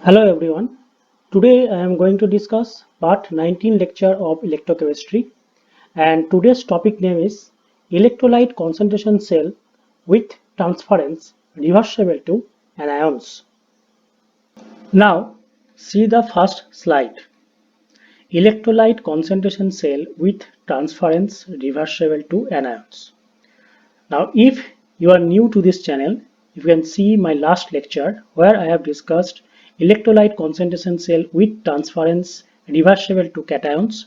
Hello everyone. Today I am going to discuss part 19 lecture of electrochemistry, and today's topic name is electrolyte concentration cell with transference reversible to anions. Now see the first slide. Electrolyte concentration cell with transference reversible to anions. Now, if you are new to this channel, you can see my last lecture where I have discussed electrolyte concentration cell with transference reversible to cations.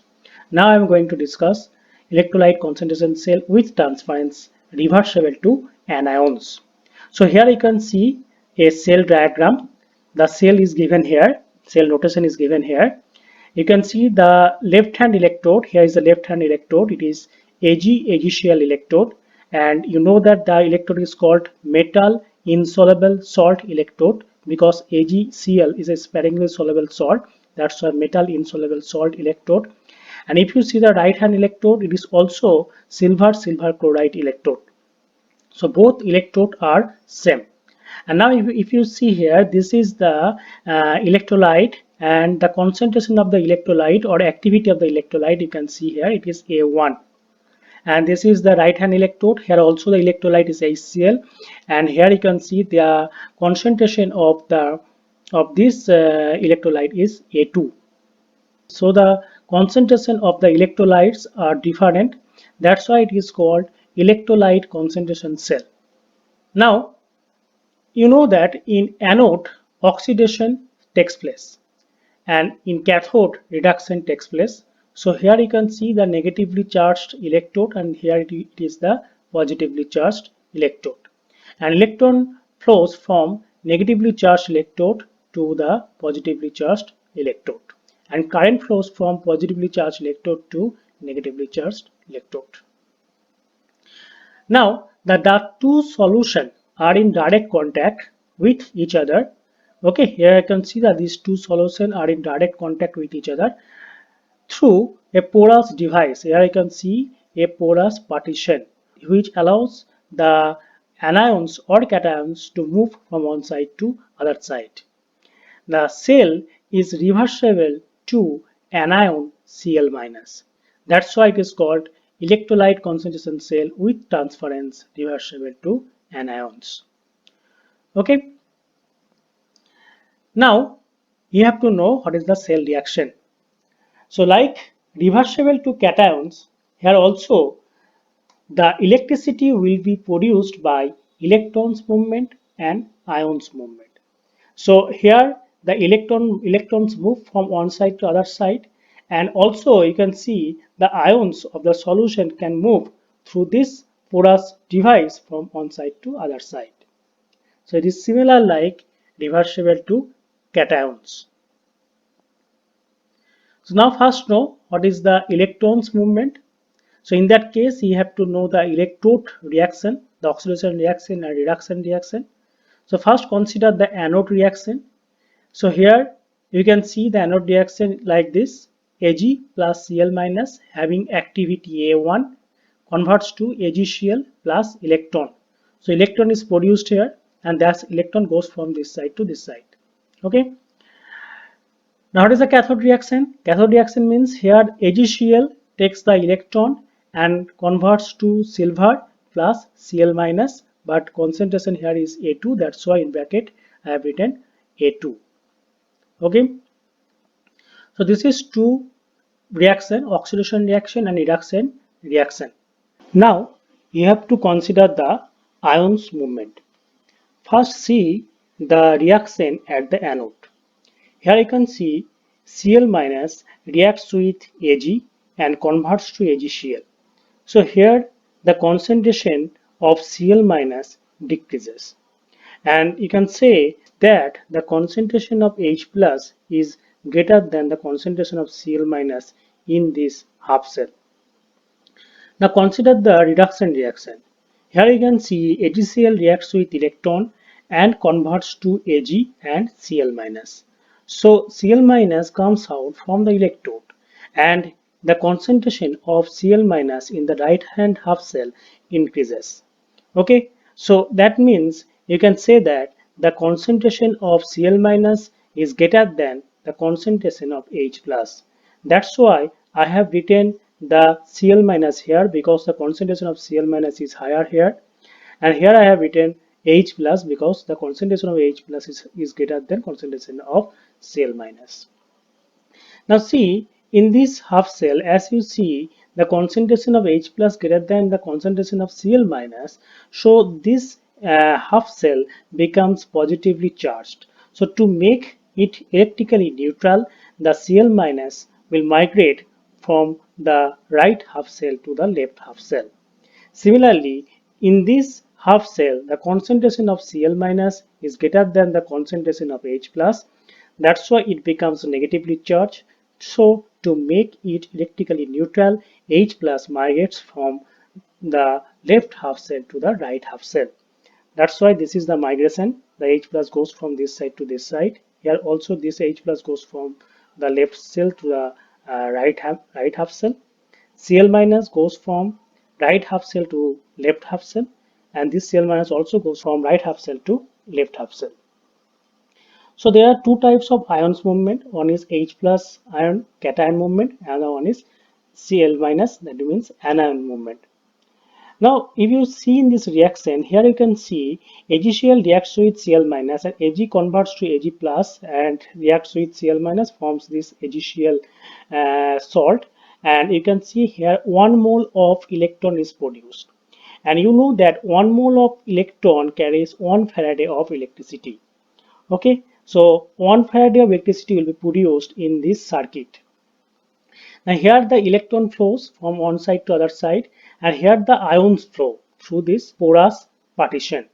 Now I am going to discuss electrolyte concentration cell with transference reversible to anions. So here you can see a cell diagram. The cell is given here, cell notation is given here. You can see the left hand electrode. Here is the left hand electrode. It is AgCl electrode, and you know that the electrode is called metal insoluble salt electrode because AgCl is a sparingly soluble salt. That's a metal insoluble salt electrode. And if you see the right hand electrode, it is also silver chloride electrode. So both electrode are same. And now if you see here, this is the electrolyte, and the concentration of the electrolyte or activity of the electrolyte, you can see here it is A1. And this is the right hand electrode. Here also the electrolyte is HCl, and here you can see the concentration of this electrolyte is A2. So the concentration of the electrolytes are different. That's why it is called electrolyte concentration cell. Now you know that in anode oxidation takes place and in cathode reduction takes place. So here you can see the negatively charged electrode, and here it is the positively charged electrode. And electron flows from negatively charged electrode to the positively charged electrode. And current flows from positively charged electrode to negatively charged electrode. Now the two solutions are in direct contact with each other. Okay, here I can see that these two solutions are in direct contact with each other through a porous device. Here I can see a porous partition which allows the anions or cations to move from one side to other side. The cell is reversible to anion Cl-. That's why it is called electrolyte concentration cell with transference reversible to anions. Okay, now you have to know what is the cell reaction. So like reversible to cations, here also the electricity will be produced by electrons movement and ions movement. So here the electrons move from one side to other side, and also you can see the ions of the solution can move through this porous device from one side to other side. So it is similar like reversible to cations. So now first know what is the electrons movement. So in that case you have to know the electrode reaction, the oxidation reaction and reduction reaction. So first consider the anode reaction. So here you can see the anode reaction like this. Ag plus Cl minus having activity A1 converts to AgCl plus electron. So electron is produced here, and that electron goes from this side to this side. Okay. Now what is the cathode reaction? Cathode reaction means here AgCl takes the electron and converts to silver plus Cl minus, but concentration here is A2. That's why in bracket I have written A2. Okay, so this is two reaction, oxidation reaction and reduction reaction. Now you have to consider the ions movement. First see the reaction at the anode. Here you can see Cl minus reacts with Ag and converts to AgCl. So here the concentration of Cl minus decreases, and you can say that the concentration of H plus is greater than the concentration of Cl minus in this half cell. Now consider the reduction reaction. Here you can see AgCl reacts with electron and converts to Ag and Cl minus. So Cl minus comes out from the electrode, and the concentration of Cl minus in the right hand half cell increases. Okay, so that means you can say that the concentration of Cl minus is greater than the concentration of H plus. That's why I have written the Cl minus here, because the concentration of Cl minus is higher here, and here I have written H plus because the concentration of H plus is greater than concentration of Cl minus. Now see, in this half cell, as you see, the concentration of H plus greater than the concentration of Cl minus, so this half cell becomes positively charged. So to make it electrically neutral, the Cl minus will migrate from the right half cell to the left half cell. Similarly, in this half cell, the concentration of Cl minus is greater than the concentration of H plus. That's why it becomes negatively charged. So to make it electrically neutral, H plus migrates from the left half cell to the right half cell. That's why this is the migration. The H plus goes from this side to this side. Here also this H plus goes from the left cell to the right half cell. Cl minus goes from right half cell to left half cell, and this Cl minus also goes from right half cell to left half cell. So there are two types of ions movement. One is H plus ion cation movement, and the one is Cl minus, that means anion movement. Now, if you see in this reaction, here you can see AgCl reacts with Cl minus and Ag converts to Ag plus and reacts with Cl minus, forms this AgCl salt. And you can see here 1 mole of electron is produced. And you know that 1 mole of electron carries 1 Faraday of electricity. Okay, so 1 Faraday of electricity will be produced in this circuit. Now here the electron flows from one side to other side, and here the ions flow through this porous partition.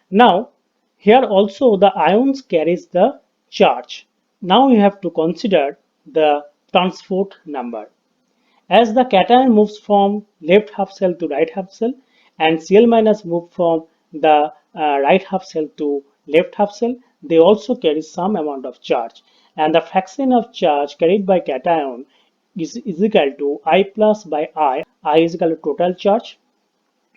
Now here also the ions carries the charge. Now you have to consider the transport number. As the cation moves from left half cell to right half cell, and Cl minus move from the right half cell to left half cell, they also carry some amount of charge. And the fraction of charge carried by cation is equal to I plus by I is equal to total charge,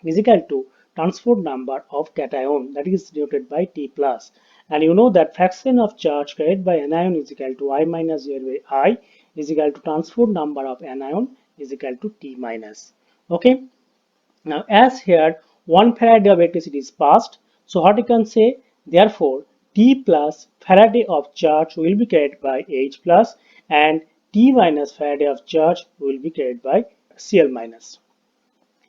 is equal to transport number of cation, that is denoted by T plus. And you know that fraction of charge carried by anion is equal to I minus Z by I is equal to transport number of anion is equal to T minus. Okay. Now as here 1 Faraday of electricity is passed, so what you can say, therefore T plus Faraday of charge will be carried by H plus and T minus Faraday of charge will be carried by Cl minus.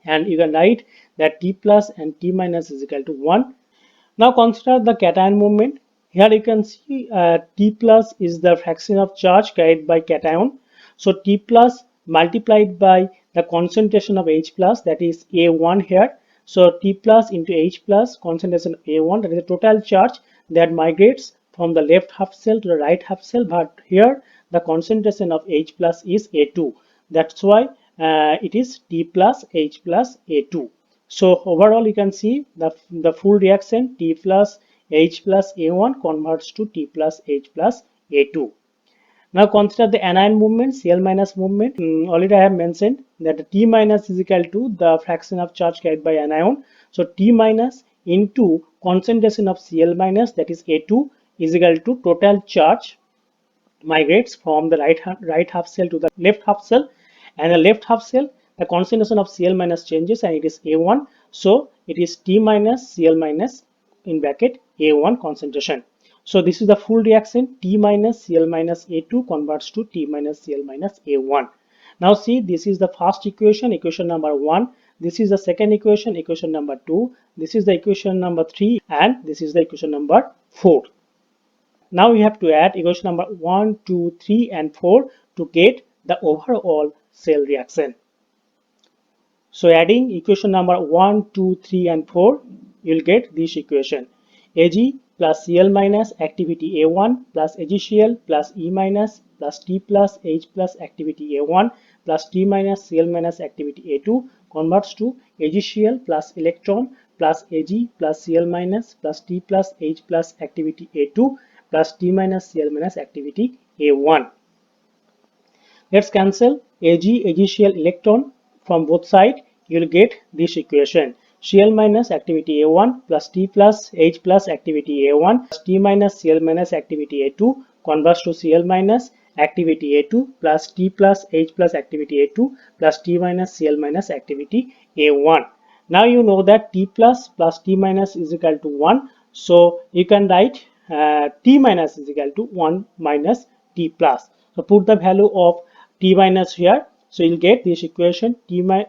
And you can write that T plus and T minus is equal to 1. Now consider the cation movement. Here you can see T plus is the fraction of charge carried by cation. So T plus multiplied by the concentration of H plus, that is A1 here. So T plus into H plus concentration of A1, that is the total charge that migrates from the left half cell to the right half cell, but here the concentration of H plus is A2. That's why it is T plus H plus A2. So overall you can see the full reaction T plus H plus A1 converts to T plus H plus A2. Now consider the anion movement, Cl minus movement. Already I have mentioned that the T minus is equal to the fraction of charge carried by anion. So T minus into concentration of Cl minus, that is A2, is equal to total charge migrates from the right half cell to the left half cell, and the left half cell the concentration of Cl minus changes and it is A1, so it is T minus Cl minus in bracket A1 concentration. So this is the full reaction, T minus Cl minus A2 converts to T minus Cl minus A1. Now see, this is the first equation, equation number 1. This is the second equation, equation number 2. This is the equation number 3, and this is the equation number 4. Now we have to add equation number 1, 2, 3 and 4 to get the overall cell reaction. So adding equation number 1, 2, 3 and 4, you will get this equation. Ag plus Cl minus activity A1 plus AgCl plus E minus plus T plus H plus activity A1 plus T minus Cl minus activity A2 converts to AgCl plus electron plus Ag plus Cl minus plus T plus H plus activity A2 plus T minus Cl minus activity A1. Let's cancel Ag, AgCl electron from both sides. You will get this equation. Cl minus activity A1 plus T plus H plus activity A1 plus T minus Cl minus activity A2 converts to Cl minus activity A2 plus T plus H plus activity A2 plus T minus Cl minus activity A1. Now you know that T plus T minus is equal to 1. So you can write T minus is equal to 1 minus T plus. So put the value of T minus here. So you'll get this equation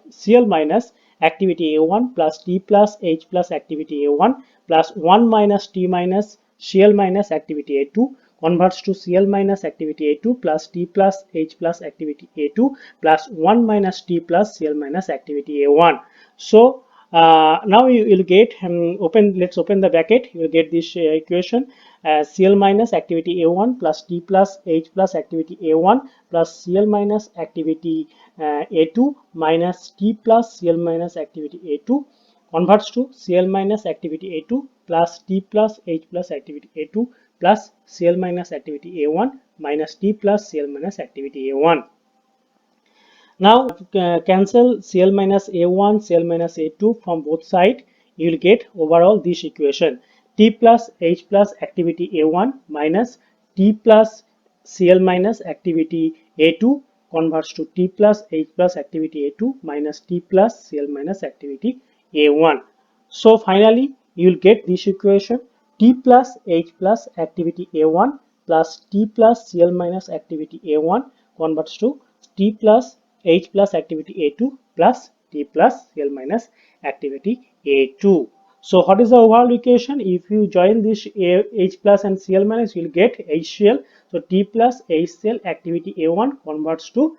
Cl minus activity A1 plus T plus H plus activity A1 plus 1 minus T minus Cl minus activity A2 converts to Cl minus activity A2 plus T plus H plus activity A2 plus 1 minus T plus Cl minus activity A1. So now you will get let's open the bracket. You will get this equation Cl minus activity A1 plus T plus H plus activity A1 plus Cl minus activity A2 minus T plus Cl minus activity A2 converts to Cl minus activity A2 plus T plus H plus activity A2 plus Cl minus activity A1 minus T plus Cl minus activity A1. Now cancel Cl minus A1, Cl minus A2 from both sides. You will get overall this equation T plus H plus activity A1 minus T plus Cl minus activity A2 converts to T plus H plus activity A2 minus T plus Cl minus activity A1. So finally you will get this equation T plus H plus activity A1 plus T plus Cl minus activity A1 converts to T plus H plus activity A2 plus T plus Cl minus activity A2. So what is the overall equation? If you join this H plus and Cl minus, you will get HCl. So T plus HCl activity A1 converts to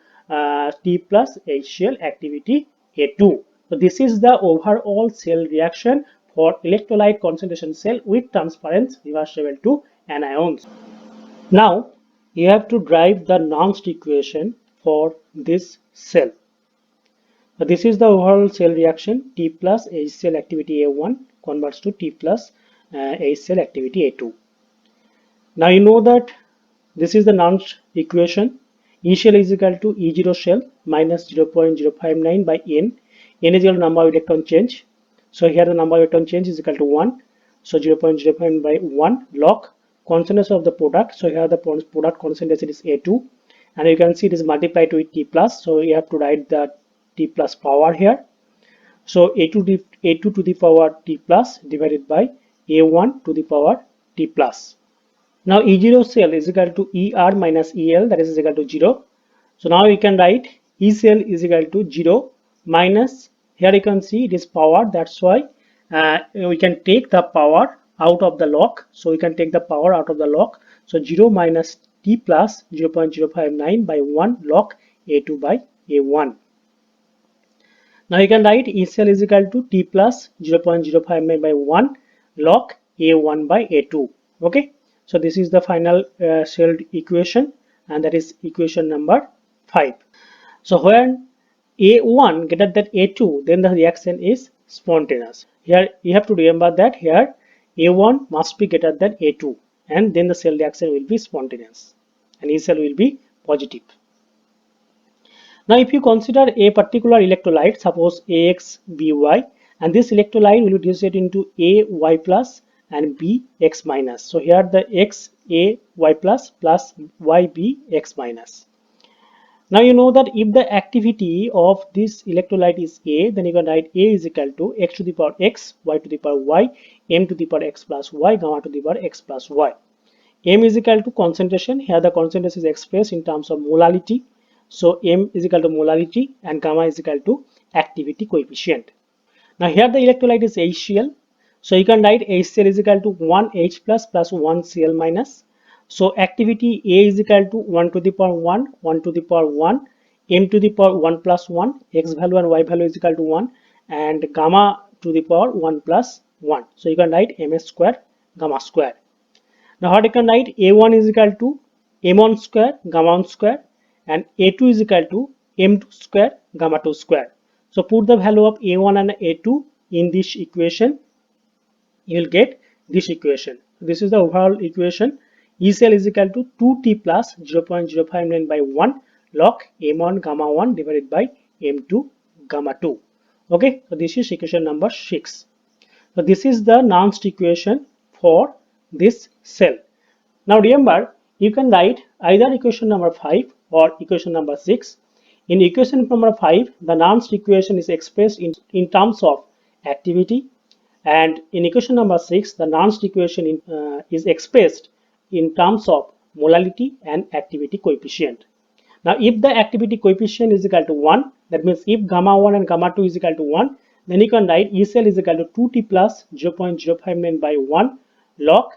T plus HCl activity A2. So this is the overall cell reaction for electrolyte concentration cell with transference reversible to anions. Now you have to drive the Nernst equation for this cell. So this is the overall cell reaction T plus HCl activity A1 converts to T plus HCl activity A2. Now you know that this is the Nernst equation. E shell is equal to E0 shell minus 0.059 by N. N is equal to number of electron change. So here the number of electron change is equal to 1. So 0.05 by 1 log concentration of the product. So here the product concentration is A2. And you can see it is multiplied with T plus. So you have to write the T plus power here. So A2 to the power T plus divided by A1 to the power T plus. Now E0 cell is equal to ER minus EL, that is equal to 0. So now we can write E cell is equal to 0 minus, here you can see it is power, that's why we can take the power out of the log. So we can take the power out of the log. So 0 minus T plus 0.059 by 1 log A2 by A1. Now you can write E cell is equal to T plus 0.059 by 1 log A1 by A2. Okay. So this is the final cell equation, and that is equation number 5. So when A1 greater than A2, then the reaction is spontaneous. Here you have to remember that here A1 must be greater than A2, and then the cell reaction will be spontaneous and E cell will be positive. Now if you consider a particular electrolyte, suppose AX, BY, and this electrolyte will be divided into A, Y plus and B, X minus. So here the X, A, Y plus plus Y, B, X minus. Now you know that if the activity of this electrolyte is A, then you can write A is equal to X to the power X, Y to the power Y, M to the power X plus Y, gamma to the power X plus Y. M is equal to concentration. Here the concentration is expressed in terms of molality. So M is equal to molality and gamma is equal to activity coefficient. Now here the electrolyte is HCl. So you can write HCl is equal to 1 H plus plus 1 Cl minus. So activity A is equal to 1 to the power 1, 1 to the power 1, M to the power 1 plus 1, X value and Y value is equal to 1, and gamma to the power 1 plus 1. So you can write MS square gamma square. Now what you can write A1 is equal to M1 square gamma 1 square, and A2 is equal to M2 square gamma 2 square. So put the value of A1 and A2 in this equation, you will get this equation. This is the overall equation. E cell is equal to 2T plus 0.059 by 1 log M1 gamma 1 divided by M2 gamma 2. Okay, so this is equation number 6. So this is the Nernst equation for this cell. Now remember, you can write either equation number 5 or equation number 6. In equation number 5, the Nernst equation is expressed in terms of activity, and in equation number 6, the Nernst equation is expressed in terms of molality and activity coefficient. Now, if the activity coefficient is equal to 1, that means if gamma 1 and gamma 2 is equal to 1, then you can write E cell is equal to 2t plus 0.059 by 1 log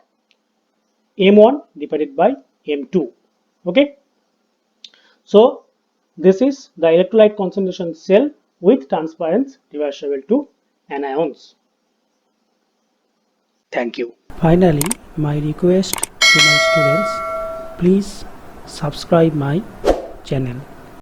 m1 divided by m2. Okay. So, this is the electrolyte concentration cell with transference reversible to anions. Thank you. Finally, my request to my students, please subscribe my channel.